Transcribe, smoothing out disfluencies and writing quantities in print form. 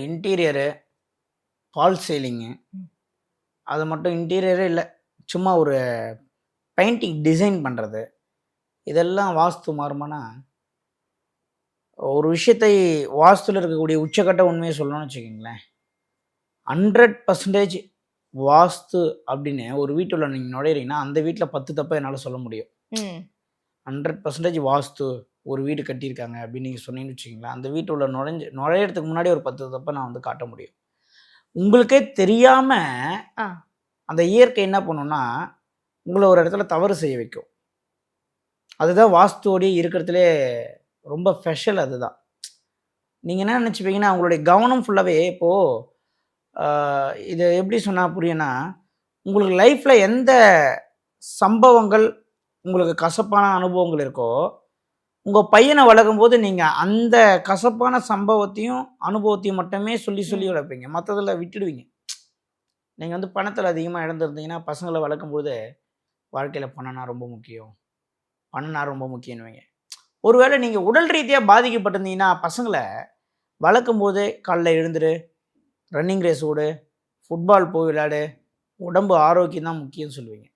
Interior, fall ceiling, ம். அது மட்டும் இன்டீரியரே இல்ல. சும்மா ஒரு பெயிண்டிங் டிசைன் பண்றது. இதெல்லாம் வாஸ்து மாறுமானா, ஒரு விஷயத்தை வாஸ்துல இருக்கக்கூடிய உச்சக்கட்ட உண்மைய சொல்லணும்னு வச்சுக்கங்களேன், 100% வாஸ்து அப்படின்னு ஒரு வீட்டுள்ள நீங்க நுழையிறீங்கன்னா, அந்த வீட்ல 10 தப்ப என்னால சொல்ல முடியும். ம். 100% வாஸ்து ஒரு வீடு கட்டியிருக்காங்க அப்படின்னு நீங்க சொன்னீங்கன்னு வச்சுக்கங்களேன், அந்த வீட்டுள்ள நுழையறதுக்கு முன்னாடி ஒரு 10 தப்ப நான் வந்து காட்ட முடியும். உங்களுக்கே தெரியாம ஆ. அந்த இயற்கை என்ன பண்ணும்னா, உங்கள ஒரு இடத்துல தவறு செய்ய வைக்கும். அதுதான் வாஸ்துவோடயே இருக்கிறதுலே ரொம்ப ஸ்பெஷல் அதுதான். நீங்க என்ன நினைச்சுப்பீங்கன்னா, உங்களுடைய கவனம் ஃபுல்லாவே இப்போ ஆ இத எப்படி சொன்னா புரியும்னா, உங்களுக்கு லைஃப்ல எந்த சம்பவங்கள் உங்களுக்கு கசப்பான அனுபவங்கள் இருக்கோ, உங்க பையன வளர்க்கும்போது நீங்க அந்த கசப்பான சம்பவத்தையும், அனுபவத்தையும் மட்டுமே சொல்லி சொல்லி ம். வளர்ப்பீங்க. மத்ததெல்லாம் விட்டுடுவீங்க. நீங்க வந்து பணத்தில அதிகமா இழந்திருந்தீங்கன்னா, பசங்கள வளர்க்கும்போது, வாழ்க்கையில பணம்னா ரொம்ப முக்கியம். பணம்னா ரொம்ப முக்கியம்னுவீங்க. ஒருவேளை நீங்க உடல் ரீதியா பாதிக்கப்பட்டிருந்தீங்கன்னா, பசங்கள வளர்க்கும்போதே காலைல எழுந்துரு, ரன்னிங் ரேஸ் ஓடு, ஃபுட்பால் போய் விளையாடு, உடம்பு ஆரோக்கியம் தான் முக்கியம்னு சொல்லுவீங்க.